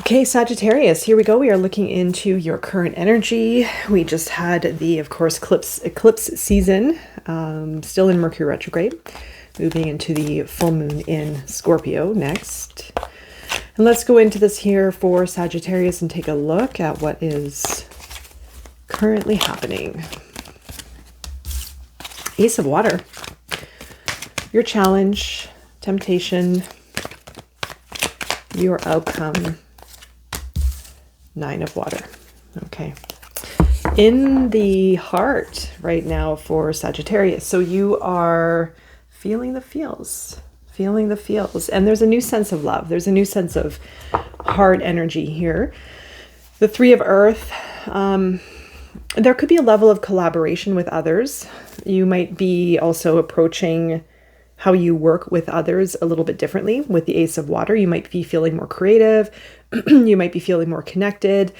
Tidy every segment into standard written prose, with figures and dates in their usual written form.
Okay, Sagittarius, here we go. We are looking into your current energy. We just had the, of course, eclipse season, still in Mercury retrograde, moving into the full moon in Scorpio next. And let's go into this here for Sagittarius and take a look at what is currently happening. Ace of Water. Your challenge, temptation, your outcome. Nine of Water. Okay. In the heart right now for Sagittarius. So you are feeling the feels. And there's a new sense of love. There's a new sense of heart energy here. The Three of Earth. There could be a level of collaboration with others. You might be also approaching how you work with others a little bit differently. With the Ace of Water, you might be feeling more creative. You might be feeling more connected.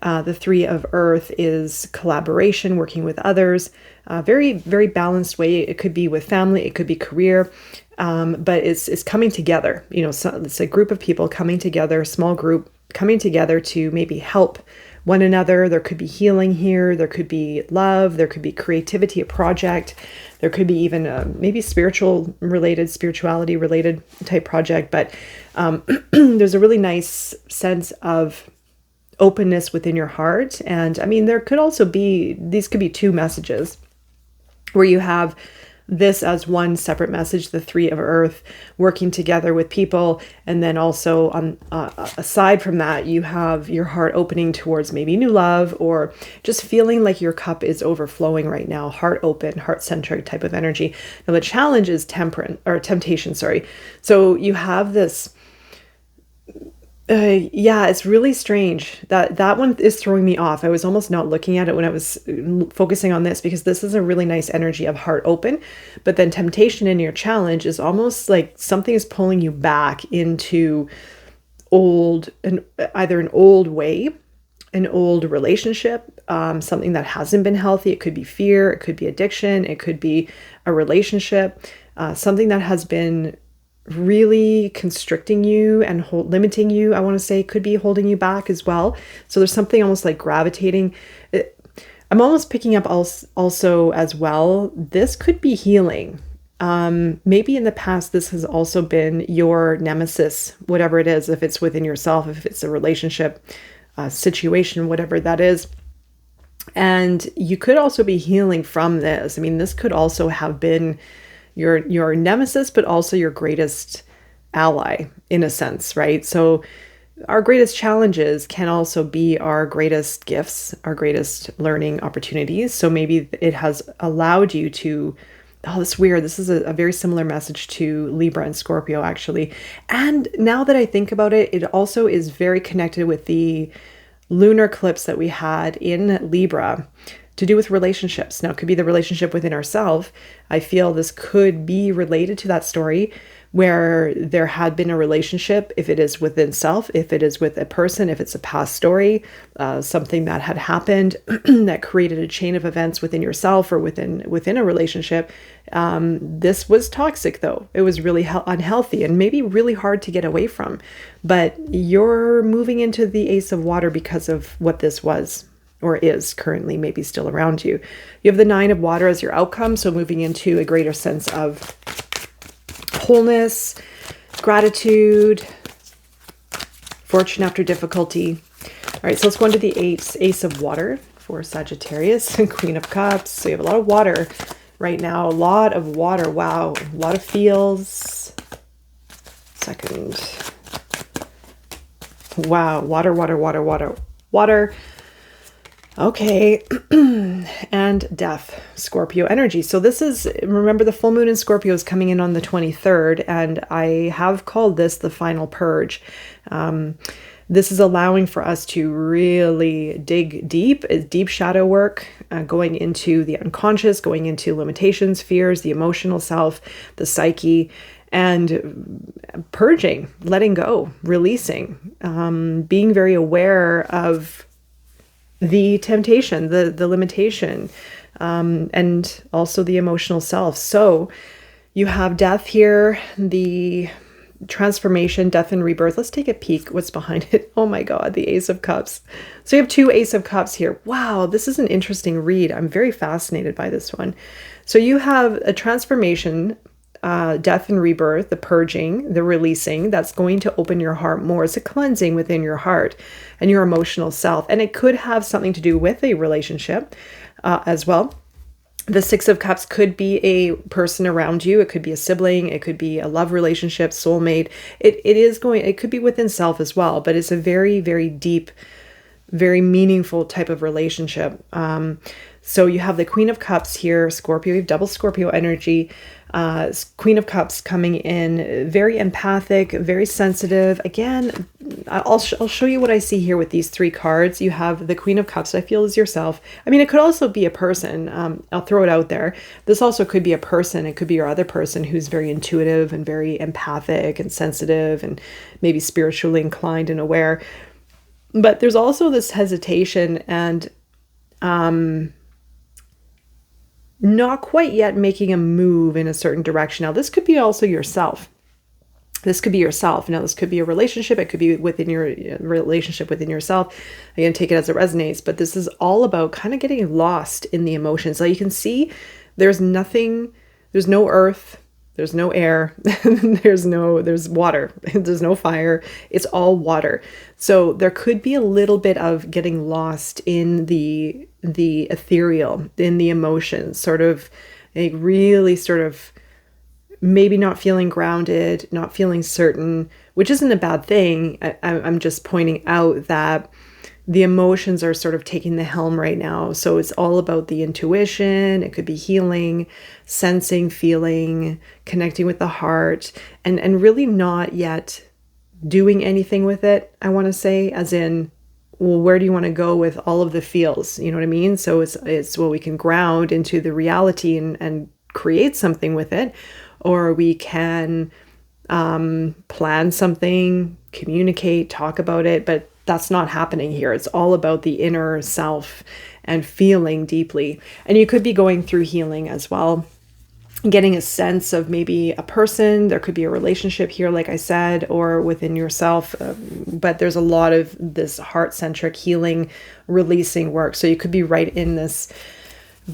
The Three of Earth is collaboration, working with others. Very, very balanced way. It could be with family, it could be career, but it's coming together. You know, so it's a group of people coming together, small group coming together to maybe help one another. There could be healing here. There could be love. There could be creativity, a project. There could be even maybe spirituality related type project. But there's a really nice sense of openness within your heart. And I mean, there could also be, these could be two messages where you have this as one separate message, the Three of Earth, working together with people. And then also aside from that, you have your heart opening towards maybe new love, or just feeling like your cup is overflowing right now, heart open, heart centric type of energy. Now the challenge is temptation. So you have this, it's really strange. That one is throwing me off. I was almost not looking at it when I was focusing on this, because this is a really nice energy of heart open. But then temptation in your challenge is almost like something is pulling you back into either an old way, an old relationship, something that hasn't been healthy. It could be fear, it could be addiction, it could be a relationship, something that has been really constricting you and limiting you. I want to say could be holding you back as well. So there's something almost like gravitating. I'm almost picking up also as well. This could be healing. Maybe in the past, this has also been your nemesis, whatever it is, if it's within yourself, if it's a relationship situation, whatever that is. And you could also be healing from this. I mean, this could also have been your nemesis, but also your greatest ally in a sense, right? So our greatest challenges can also be our greatest gifts, our greatest learning opportunities. So maybe it has allowed you to, oh, that's weird. This is a very similar message to Libra and Scorpio, actually. And now that I think about it, it also is very connected with the lunar eclipse that we had in Libra, to do with relationships. Now, it could be the relationship within ourselves. I feel this could be related to that story where there had been a relationship, if it is within self, if it is with a person, if it's a past story, something that had happened that created a chain of events within yourself or within a relationship. This was toxic, though. It was really unhealthy and maybe really hard to get away from. But you're moving into the Ace of Water because of what this was, or is currently maybe still around you. You have the Nine of Water as your outcome, so moving into a greater sense of wholeness, gratitude, fortune after difficulty. All right, so let's go into the Ace of Water for Sagittarius and Queen of Cups. So you have a lot of water right now, a lot of water. Wow, a lot of feels. Second. Wow, water. Okay, and death, Scorpio energy. So this is, remember, the full moon in Scorpio is coming in on the 23rd, and I have called this the final purge. This is allowing for us to really dig deep shadow work, going into the unconscious, going into limitations, fears, the emotional self, the psyche, and purging, letting go, releasing, being very aware of the temptation, the limitation, and also the emotional self. So you have death here, the transformation, death and rebirth. Let's take a peek what's behind it. Oh my God, the Ace of Cups. So you have 2 Ace of Cups here. Wow, this is an interesting read. I'm very fascinated by this one. So you have a transformation, death and rebirth, the purging, the releasing, that's going to open your heart more. It's a cleansing within your heart and your emotional self. And it could have something to do with a relationship as well. The 6 of Cups could be a person around you. It could be a sibling. It could be a love relationship, soulmate. It could be within self as well, but it's a very, very deep, very meaningful type of relationship. So you have the Queen of Cups here, Scorpio, you have double Scorpio energy. Queen of Cups coming in, very empathic, very sensitive. Again, I'll show you what I see here with these 3 cards. You have the Queen of Cups, I feel is yourself. I mean, it could also be a person. I'll throw it out there. This also could be a person. It could be your other person who's very intuitive and very empathic and sensitive and maybe spiritually inclined and aware. But there's also this hesitation and not quite yet making a move in a certain direction. Now, this could be also yourself. This could be yourself. Now, this could be a relationship. It could be within your relationship within yourself. Again, take it as it resonates. But this is all about kind of getting lost in the emotions. So you can see there's nothing, there's no earth, there's no air, there's water, there's no fire. It's all water. So there could be a little bit of getting lost in the ethereal, in the emotions, sort of like really sort of maybe not feeling grounded, not feeling certain, which isn't a bad thing. I'm just pointing out that the emotions are sort of taking the helm right now. So it's all about the intuition. It could be healing, sensing, feeling, connecting with the heart, and really not yet doing anything with it, I want to say, as in, well, where do you want to go with all of the feels? You know what I mean? So it's well, we can ground into the reality and create something with it, or we can plan something, communicate, talk about it, but that's not happening here. It's all about the inner self and feeling deeply. And you could be going through healing as well, getting a sense of maybe a person. There could be a relationship here, like I said, or within yourself. But there's a lot of this heart-centric healing, releasing work. So you could be right in this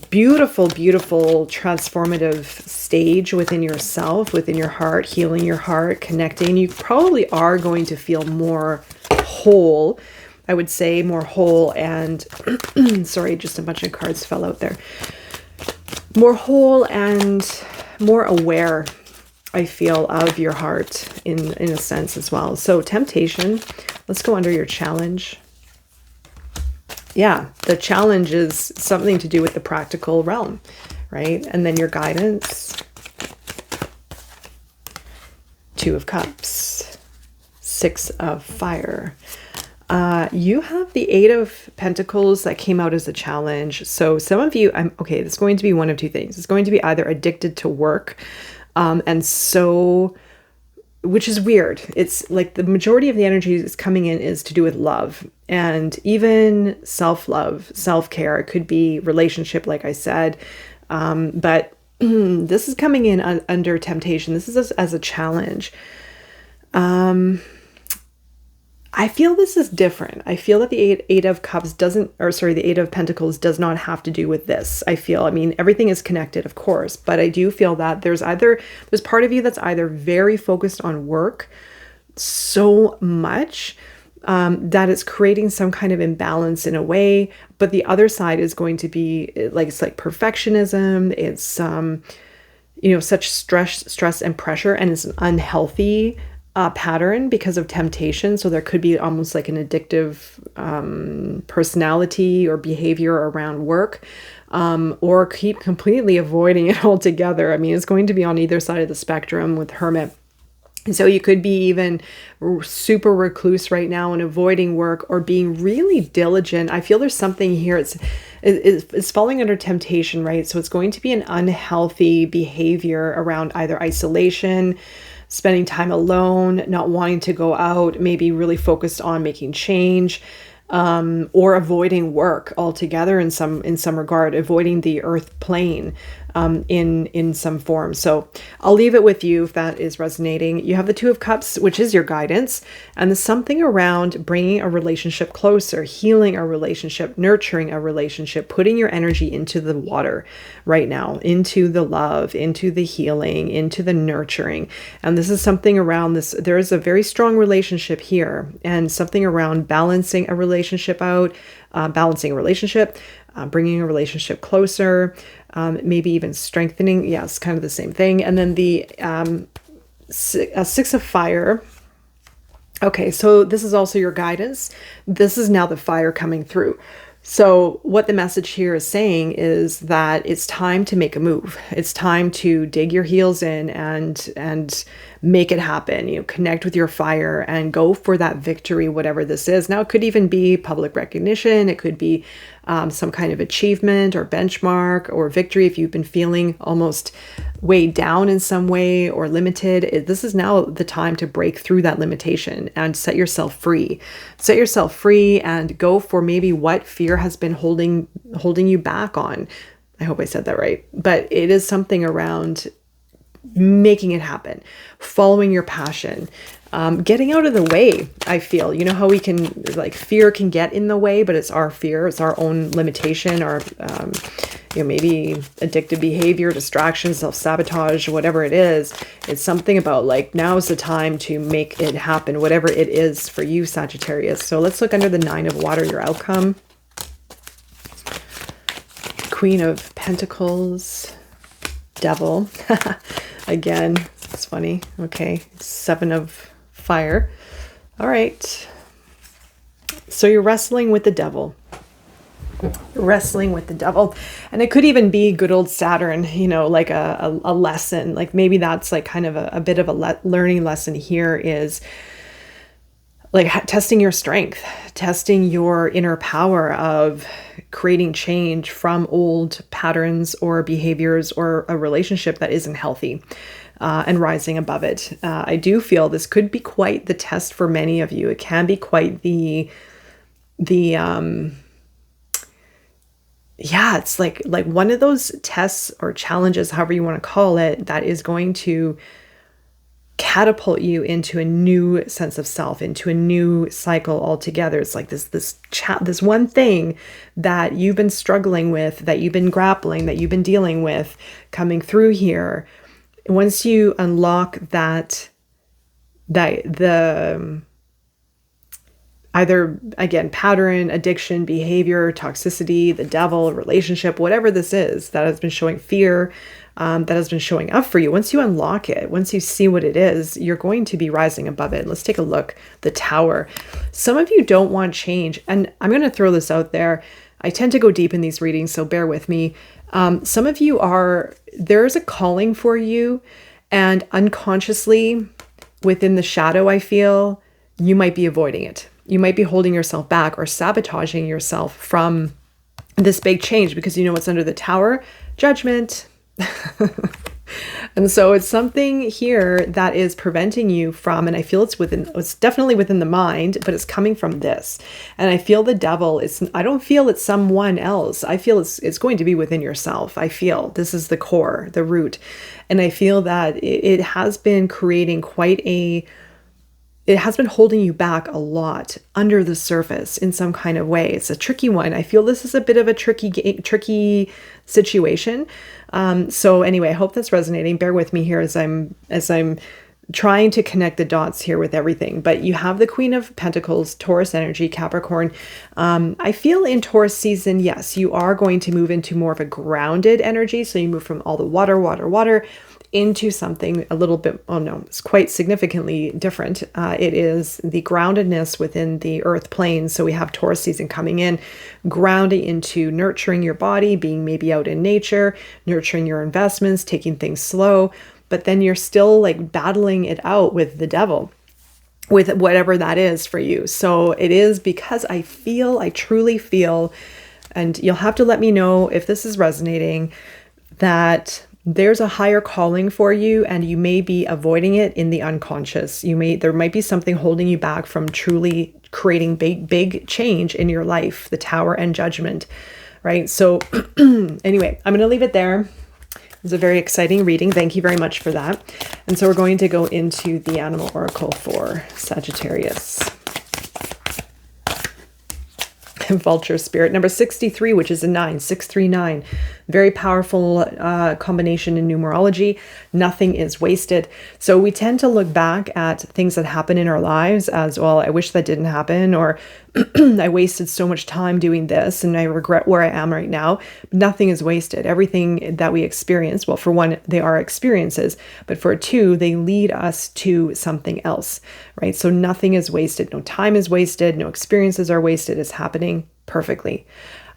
beautiful, beautiful, transformative stage within yourself, within your heart, healing your heart, connecting. You probably are going to feel more whole, I would say, more whole and sorry, just a bunch of cards fell out there. More whole and more aware, I feel, of your heart in a sense as well. So temptation, let's go under your challenge. Yeah, the challenge is something to do with the practical realm, right? And then your guidance, 2 of Cups, 6 of Fire. You have the 8 of Pentacles that came out as a challenge. So some of you, it's going to be one of 2 things. It's going to be either addicted to work, which is weird. It's like the majority of the energy is coming in is to do with love and even self-love, self-care. It could be relationship, like I said, but this is coming in under temptation. This is as a challenge. I feel this is different. I feel that the eight of Cups the 8 of Pentacles does not have to do with this. I mean, everything is connected, of course, but I do feel that there's part of you that's either very focused on work so much that it's creating some kind of imbalance in a way, but the other side is going to be like, it's like perfectionism. It's, such stress and pressure, and it's an unhealthy pattern because of temptation. So there could be almost like an addictive personality or behavior around work, or keep completely avoiding it altogether. I mean, it's going to be on either side of the spectrum with Hermit. So you could be even super recluse right now and avoiding work, or being really diligent. I feel there's something here. It's falling under temptation, right? So it's going to be an unhealthy behavior around either isolation, spending time alone, not wanting to go out, maybe really focused on making change, or avoiding work altogether in some regard, avoiding the earth plane, in some form. So I'll leave it with you if that is resonating. You have the Two of Cups, which is your guidance, and there's something around bringing a relationship closer, healing a relationship, nurturing a relationship, putting your energy into the water right now, into the love, into the healing, into the nurturing. And this is something around this. There is a very strong relationship here, and something around balancing a relationship out, bringing a relationship closer, maybe even strengthening. Yes, kind of the same thing. And then the Six of Fire. Okay, so this is also your guidance. This is now the fire coming through. So what the message here is saying is that it's time to make a move. It's time to dig your heels in and make it happen. You know, connect with your fire and go for that victory, whatever this is. Now, it could even be public recognition. It could be some kind of achievement or benchmark or victory. If you've been feeling almost weighed down in some way or limited, this is now the time to break through that limitation and set yourself free. Set yourself free and go for maybe what fear has been holding you back on. I hope I said that right. But it is something around making it happen, following your passion, getting out of the way. I feel, you know how we can, like, fear can get in the way, but it's our fear, it's our own limitation, our, maybe addictive behavior, distraction, self-sabotage, whatever it is. It's something about, like, now is the time to make it happen, whatever it is for you, Sagittarius. So let's look under the Nine of Water, your outcome. Queen of Pentacles, Devil. Again, it's funny. Okay, Seven of Fire. All right. So you're wrestling with the devil. Wrestling with the devil. And it could even be good old Saturn, like a lesson. Like maybe that's like kind of a bit of a learning lesson here, is like testing your strength, testing your inner power of creating change from old patterns or behaviors or a relationship that isn't healthy, and rising above it. I do feel this could be quite the test for many of you. It can be quite it's like one of those tests or challenges, however you want to call it, that is going to catapult you into a new sense of self, into a new cycle altogether. It's like this one thing that you've been struggling with, that you've been grappling, that you've been dealing with, coming through here. Once you unlock either, again, pattern, addiction, behavior, toxicity, the devil, relationship, whatever this is that has been showing fear, that has been showing up for you. Once you unlock it, once you see what it is, you're going to be rising above it. Let's take a look. The Tower. Some of you don't want change. And I'm going to throw this out there. I tend to go deep in these readings, so bear with me. Some of you there's a calling for you, and unconsciously within the shadow, I feel you might be avoiding it. You might be holding yourself back or sabotaging yourself from this big change because you know what's under the Tower? Judgment. And so it's something here that is preventing you from, and I feel it's definitely within the mind, but it's coming from this. And I feel the devil I don't feel it's someone else. I feel it's going to be within yourself. I feel this is the core, the root. And I feel that it has been creating it has been holding you back a lot under the surface in some kind of way. It's a tricky one. I feel this is a bit of a tricky situation. So anyway, I hope that's resonating. Bear with me here as I'm trying to connect the dots here with everything. But you have the Queen of Pentacles, Taurus energy, Capricorn. I feel in Taurus season, yes, you are going to move into more of a grounded energy. So you move from all the water into something a little bit, it's quite significantly different. It is the groundedness within the earth plane. So we have Taurus season coming in, grounding into nurturing your body, being maybe out in nature, nurturing your investments, taking things slow, but then you're still like battling it out with the devil, with whatever that is for you. So it is because I truly feel, and you'll have to let me know if this is resonating, that there's a higher calling for you and you may be avoiding it in the unconscious. There might be something holding you back from truly creating big change in your life, the Tower and Judgment, right? So anyway, I'm going to leave it there. was a very exciting reading. Thank you very much for that. And so we're going to go into the animal oracle for Sagittarius. Vulture spirit number 63, which is a 9, 639. Very powerful combination in numerology. Nothing is wasted. So we tend to look back at things that happen in our lives as, well, I wish that didn't happen, or I wasted so much time doing this and I regret where I am right now. Nothing is wasted. Everything that we experience, well, for one, they are experiences, but for two, they lead us to something else, right? So nothing is wasted. No time is wasted. No experiences are wasted. It's happening perfectly.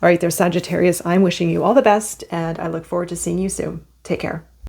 All right, there's Sagittarius. I'm wishing you all the best, and I look forward to seeing you soon. Take care.